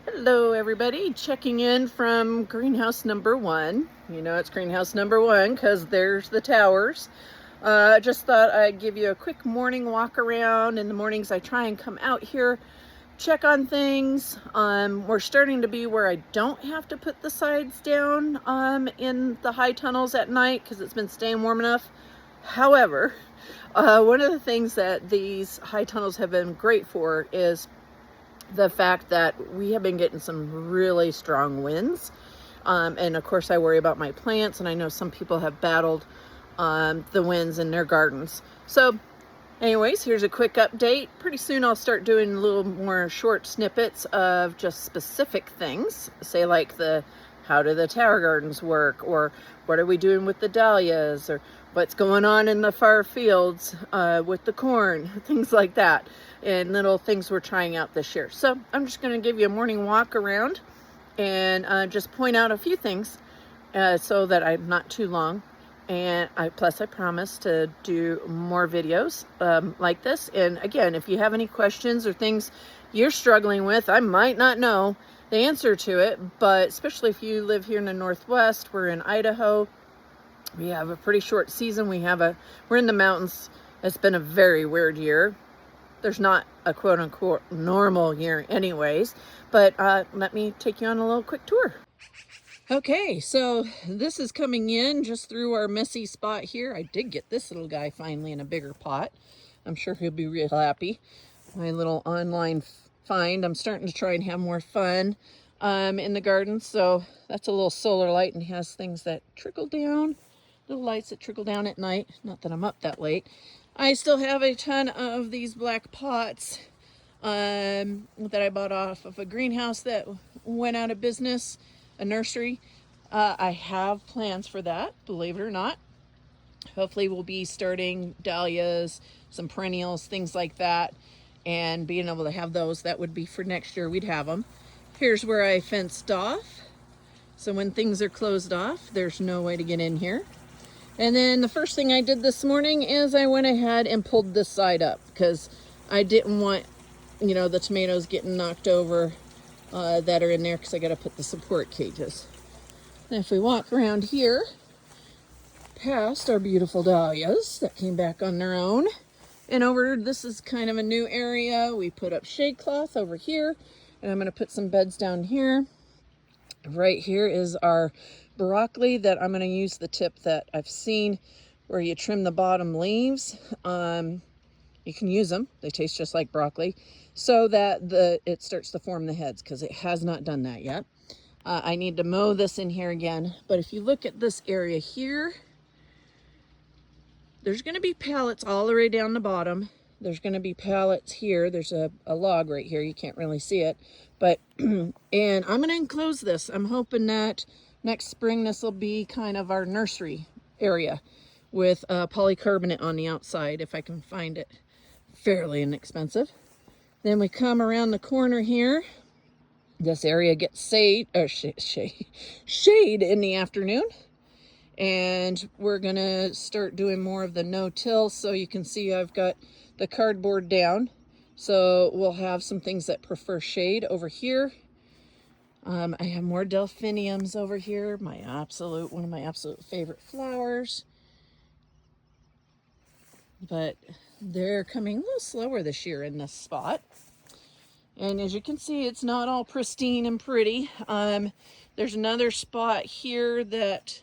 Hello everybody, checking in from greenhouse number one. You know it's greenhouse number one because there's the towers. Just thought I'd give you a quick morning walk around. In the mornings I try and come out here, check on things. We're starting to be where I don't have to put the sides down in the high tunnels at night because it's been staying warm enough. However, one of the things that these high tunnels have been great for is the fact that we have been getting some really strong winds. And of course I worry about my plants, and I know some people have battled the winds in their gardens. So anyways, here's a quick update. Pretty soon I'll start doing a little more short snippets of just specific things, say like how do the tower gardens work, or what are we doing with the dahlias, or what's going on in the far fields with the corn, things like that, and little things we're trying out this year. So I'm just going to give you a morning walk around and just point out a few things so that I'm not too long. And I promise to do more videos like this. And again, if you have any questions or things you're struggling with, I might not know the answer to it, but especially if you live here in the Northwest, we're in Idaho. We have a pretty short season. We're in the mountains. It's been a very weird year. There's not a quote unquote normal year anyways, but let me take you on a little quick tour. Okay, so this is coming in just through our messy spot here. I did get this little guy finally in a bigger pot. I'm sure he'll be real happy. My little online find. I'm starting to try and have more fun in the garden. So that's a little solar light and has things that trickle down, little lights that trickle down at night. Not that I'm up that late. I still have a ton of these black pots that I bought off of a greenhouse that went out of business, a nursery. I have plans for that, believe it or not. Hopefully we'll be starting dahlias, some perennials, things like that, and being able to have those. That would be for next year. We'd have them. Here's where I fenced off. So when things are closed off, there's no way to get in here. And then the first thing I did this morning is I went ahead and pulled this side up because I didn't want, the tomatoes getting knocked over that are in there, because I got to put the support cages. And if we walk around here, past our beautiful dahlias that came back on their own, and over, this is kind of a new area. We put up shade cloth over here, and I'm going to put some beds down here. Right here is our broccoli that I'm going to use the tip that I've seen where you trim the bottom leaves. You can use them. They taste just like broccoli, so that it starts to form the heads, because it has not done that yet. I need to mow this in here again. But if you look at this area here, there's going to be pallets all the way down the bottom. There's going to be pallets here. There's a log right here. You can't really see it. But, and I'm going to enclose this. I'm hoping that next spring this will be kind of our nursery area with polycarbonate on the outside, if I can find it fairly inexpensive. Then we come around the corner here. This area gets shade in the afternoon. And we're gonna start doing more of the no-till. So you can see I've got the cardboard down. So we'll have some things that prefer shade over here. I have more delphiniums over here. One of my absolute favorite flowers. But they're coming a little slower this year in this spot. And as you can see, it's not all pristine and pretty. There's another spot here that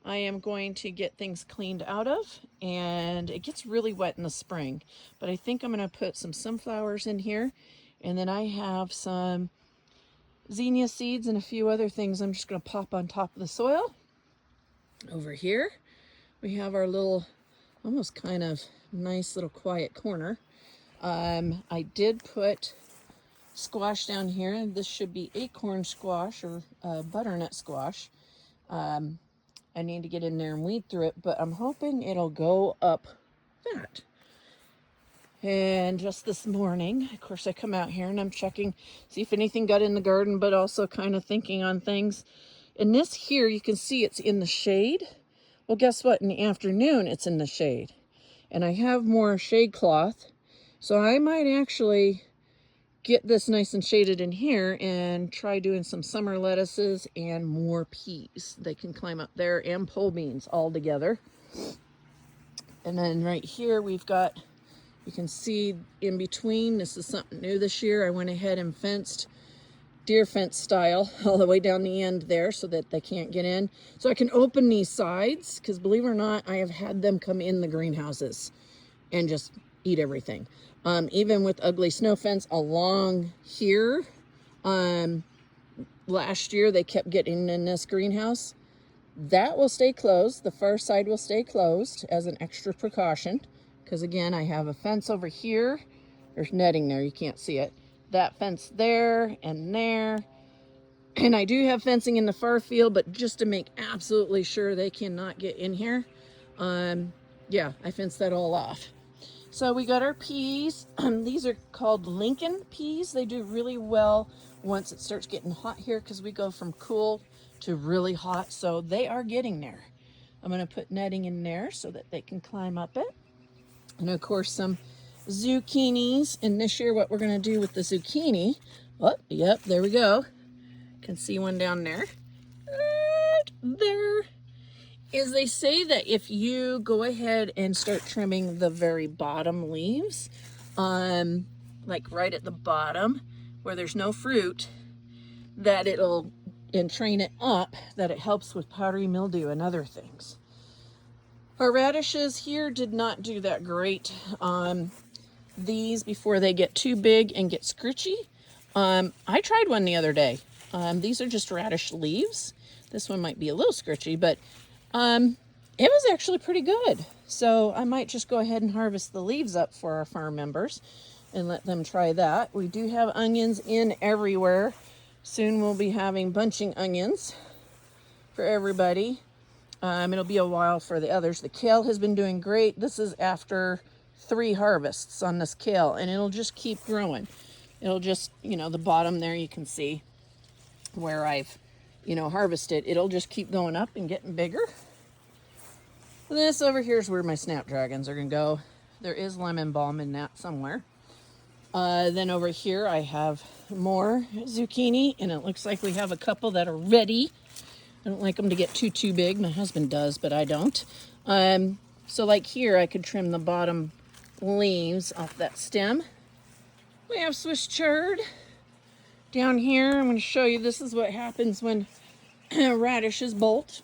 I am going to get things cleaned out of, and it gets really wet in the spring. But I think I'm going to put some sunflowers in here, and then I have some zinnia seeds and a few other things I'm just going to pop on top of the soil. Over here, we have our little, almost kind of nice little quiet corner. I did put squash down here. This should be acorn squash or butternut squash. I need to get in there and weed through it, but I'm hoping it'll go up that. And just this morning, of course, I come out here and I'm checking, see if anything got in the garden, but also kind of thinking on things. And this here, you can see it's in the shade. Well, guess what? In the afternoon, it's in the shade. And I have more shade cloth, so I might actually get this nice and shaded in here and try doing some summer lettuces and more peas. They can climb up there, and pole beans all together. And then right here we've got, you can see in between, this is something new this year. I went ahead and fenced deer fence style all the way down the end there so that they can't get in. So I can open these sides, because believe it or not, I have had them come in the greenhouses and just eat everything. Even with ugly snow fence along here, last year they kept getting in this greenhouse. That will stay closed. The far side will stay closed as an extra precaution, because again, I have a fence over here. There's netting there, you can't see it. That fence there and there. And I do have fencing in the far field, but just to make absolutely sure they cannot get in here, yeah, I fenced that all off. So we got our peas. These are called Lincoln peas. They do really well once it starts getting hot here, because we go from cool to really hot. So they are getting there. I'm going to put netting in there so that they can climb up it. And of course, some zucchinis. And this year, what we're going to do with the zucchini, oh, yep, there we go. Can see one down there. Right there. Is they say that if you go ahead and start trimming the very bottom leaves, like right at the bottom where there's no fruit, that it'll, and train it up, that it helps with powdery mildew and other things. Our radishes here did not do that great. These, before they get too big and get scritchy, I tried one the other day. These are just radish leaves. This one might be a little scritchy, but it was actually pretty good. So I might just go ahead and harvest the leaves up for our farm members and let them try that. We do have onions in everywhere. Soon we'll be having bunching onions for everybody. It'll be a while for the others. The kale has been doing great. This is after 3 harvests on this kale, and it'll just keep growing. It'll just, you know, the bottom there, you can see where I've, you know, harvested. It'll just keep going up and getting bigger. And this over here is where my snapdragons are gonna go. There is lemon balm in that somewhere. Then over here I have more zucchini, and it looks like we have a couple that are ready. I don't like them to get too big. My husband does, but I don't. So like here, I could trim the bottom leaves off that stem. We have Swiss chard. Down here, I'm going to show you, this is what happens when radishes bolt.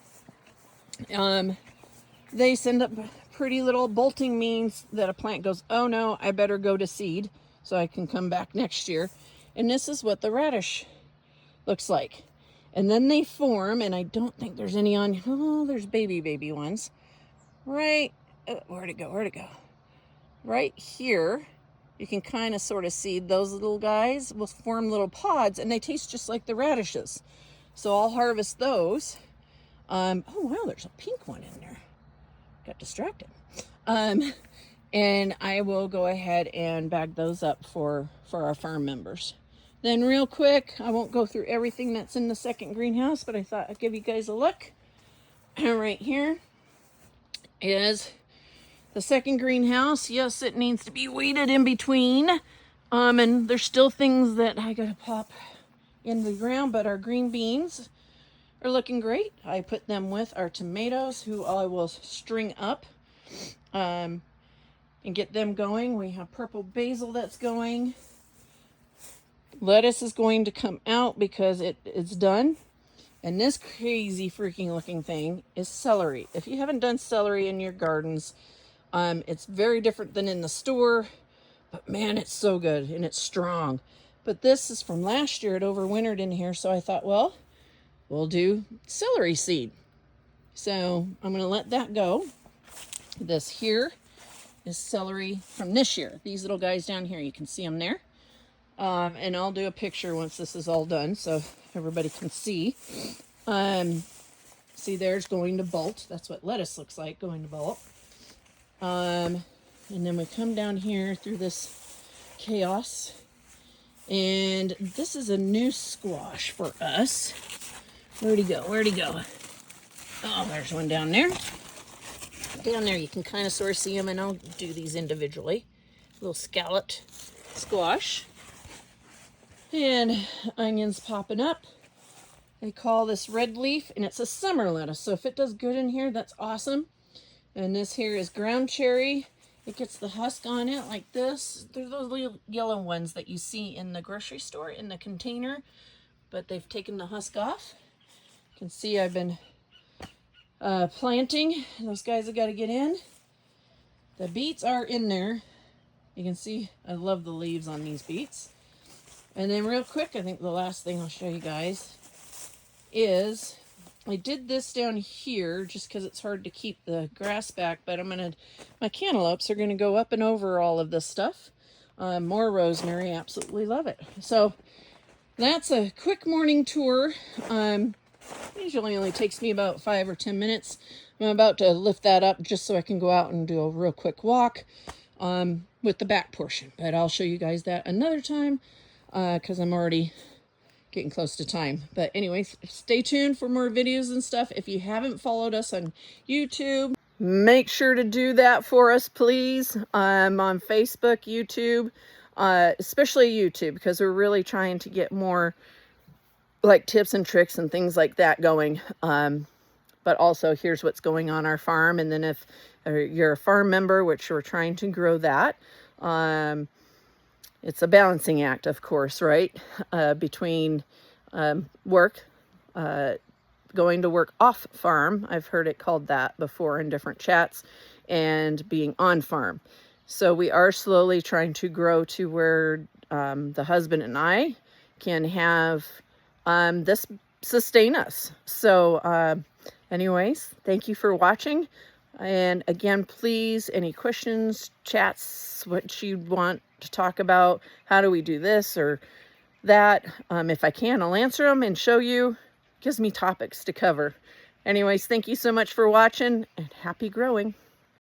They send up pretty little bolting, means that a plant goes, oh no, I better go to seed so I can come back next year. And this is what the radish looks like. And then they form, and I don't think there's any on, oh, there's baby ones. Right, where'd it go? Right here. You can kind of sort of see those little guys will form little pods, and they taste just like the radishes. So I'll harvest those. Oh, wow, there's a pink one in there. Got distracted. And I will go ahead and bag those up for our farm members. Then real quick, I won't go through everything that's in the second greenhouse, but I thought I'd give you guys a look. And right here is the second greenhouse. Yes, it needs to be weeded in between. And there's still things that I gotta pop in the ground, but our green beans are looking great. I put them with our tomatoes, who I will string up and get them going. We have purple basil that's going. Lettuce is going to come out because it's done. And this crazy freaking looking thing is celery. If you haven't done celery in your gardens, it's very different than in the store, but man, it's so good and it's strong. But this is from last year. It overwintered in here, so I thought, well, we'll do celery seed. So I'm going to let that go. This here is celery from this year. These little guys down here, you can see them there. And I'll do a picture once this is all done so everybody can see. See, there's going to bolt. That's what lettuce looks like, going to bolt. And then we come down here through this chaos. And this is a new squash for us. Where'd he go? Oh, there's one down there. Down there, you can kind of sort of see them, and I'll do these individually. Little scalloped squash. And onions popping up. They call this red leaf, and it's a summer lettuce. So if it does good in here, that's awesome. And this here is ground cherry. It gets the husk on it like this. They're those little yellow ones that you see in the grocery store in the container, but they've taken the husk off. You can see I've been planting. Those guys have got to get in. The beets are in there. You can see I love the leaves on these beets. And then real quick, I think the last thing I'll show you guys is I did this down here just because it's hard to keep the grass back, but my cantaloupes are gonna go up and over all of this stuff. More rosemary, absolutely love it. So that's a quick morning tour. Usually only takes me about 5 or 10 minutes. I'm about to lift that up just so I can go out and do a real quick walk with the back portion, but I'll show you guys that another time because I'm already getting close to time. But anyways, stay tuned for more videos and stuff. If you haven't followed us on YouTube, make sure to do that for us, please. I'm on Facebook, YouTube, especially YouTube, because we're really trying to get more like tips and tricks and things like that going. But also here's what's going on our farm. And then if you're a farm member, which we're trying to grow that, it's a balancing act, of course, right? Between work, going to work off farm. I've heard it called that before in different chats, and being on farm. So we are slowly trying to grow to where the husband and I can have this sustain us. So anyways, thank you for watching. And again, please, any questions, chats, what you want to talk about, how do we do this or that, if I can, I'll answer them and show you. Gives me topics to cover. Anyways, thank you so much for watching, and happy growing.